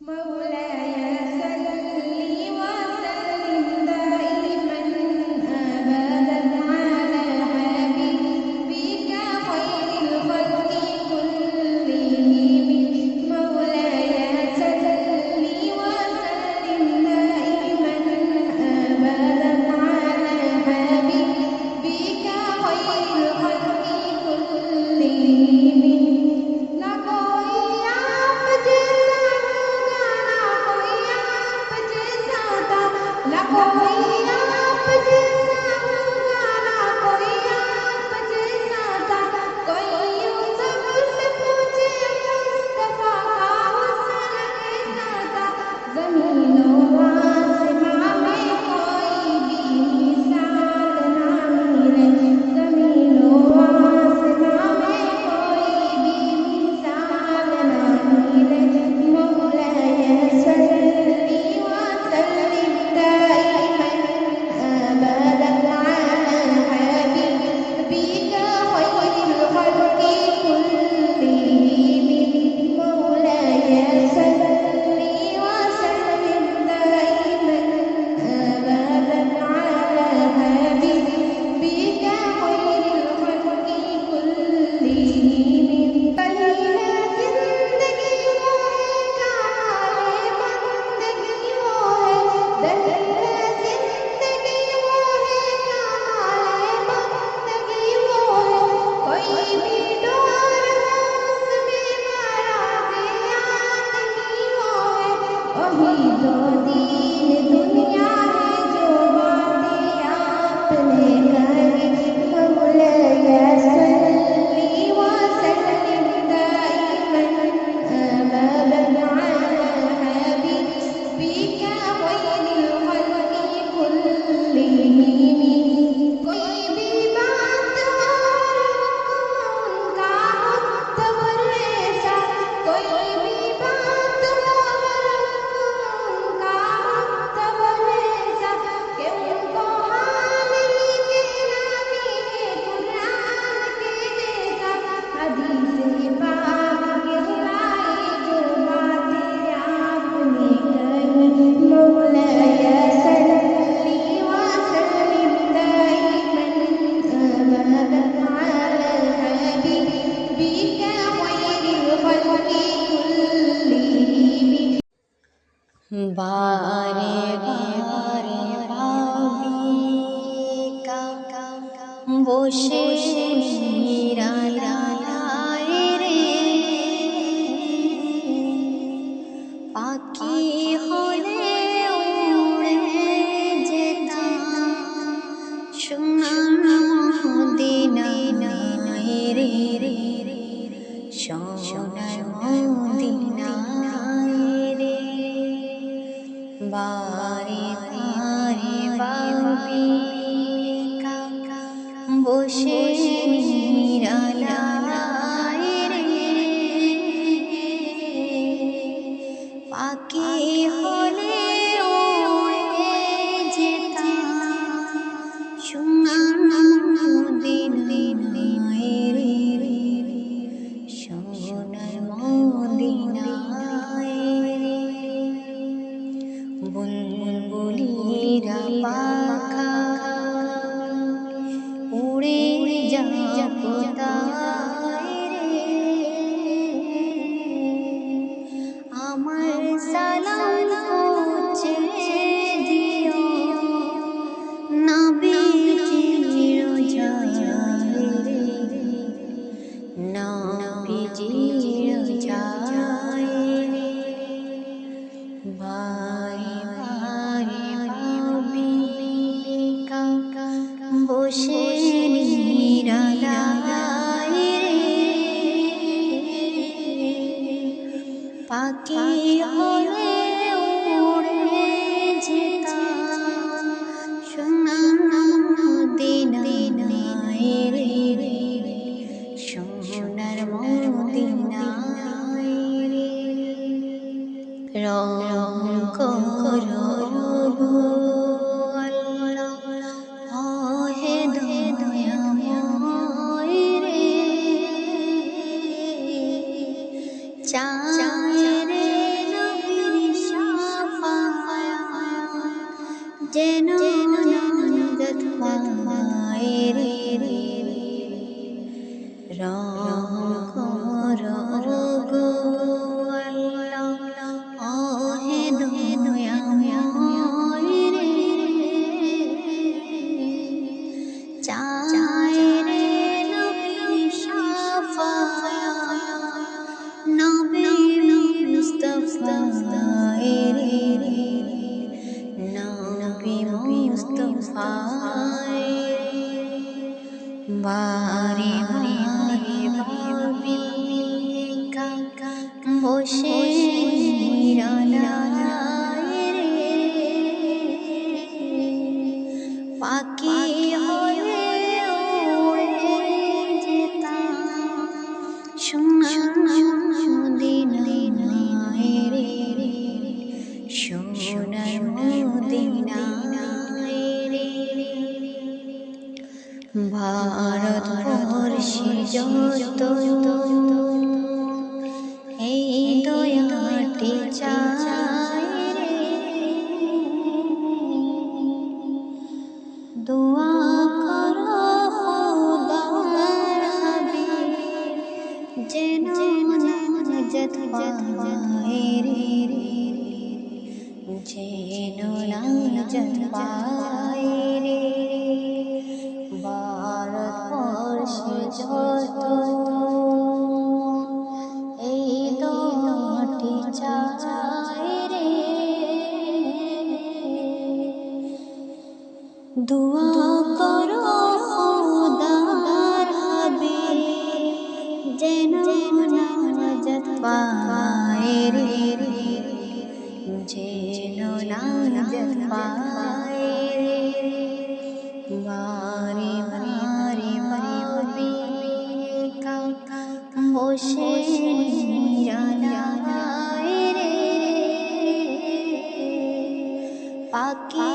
مولاي صل وسلم دائما أبدا على حبيبك خير الخلق كلهم. مولاي صل وسلم دائما أبدا على حبيبك خير الخلق كلهم. ना कोई आप जैसा होगा, ना कोई आप जैसा था, ना कोई आप जैसा होगा, ना कोई आप जैसा था। कोई यूसुफ से पूछे मुस्तफा का हुस्न कैसा था। ज़मीनों आसमां में कोई भी मिसाल ना मिले, ज़मीनों आसमां में कोई भी मिसाल ना मिले। मौलाय सल्ली वसल्लिम दाइमन अबदन अला हबीबिका खैरिल खल्qi कुल्लिहिम। मौलाय सल्ली वसल्लिम दाइमन अबदन अला हबीबिका खैरिल खल्qi कुल्लिहिम। दलील जिंदगी वो है, कामाले बंदगी वो है। दलील जिंदगी वो है, कामाले बंदगी वो है। कोई भी डोर हो उसमें मराज़-ए-आदमी वो है। वही तो दीन दुनिया है जो बातें आपने करी। मौलाय सल्ली वसल्लिम दाइमन अबदन अला हबीबिका खैरिल खल्qi कुल्लिहिम। कोई भी बात हो उनका मुतबर ऐसा, कोई भी बात हो उनका मुतबर ऐसा कि उनको हाल ही कहना नहीं है कुरान के जैसा। हदीस पाक कहलाए जो बातें आपने कही। मौलाय सल्ली वसल्लिम दाइमन अबदन अला हबीबिका खैरिल खल्qi कुल्लिहिम। बारे बारे भाबिका বসে নিরালায় রে, পাখি হলে উড়ে যেতাম সোনার মদিনায় রে, সোনার মদিনায় রে। বারে বারে ভাবিকা বসে নিরালায় রে, পাখি হলে উড়ে যেতাম সোনার মদিনায় রে, সোনার মদিনায় রে। বুলবুলিরা পাখা উড়ে যাও কোথায় রে, আমার সালাম পৌঁছে দিও নবীজির রোজায় রে, নবীজির রোজায় রে। বারে বারে ভাবিকা বসে নিরালায় রে, পাখি হলে উড়ে যেতাম সোনার মদিনায় রে, সোনার মদিনায় রে। রং করো আল্লাহ হে দয়াময় রে, চায় রে নবীর দুয়াটি চাই রে, দুয়া করো খোদার হাবিব যেন নাজাত পায় রে, যেন নাজাত পায় রে। ভারতবর্ষে যত এই দুটি চাই রে, দুয়া করো খোদার হাবিব যেন নাজাত পায় রে, যেন নাজাত পায় রে। বারে বারে ভাবি কাকা বসে নিরালায় রে, পাখি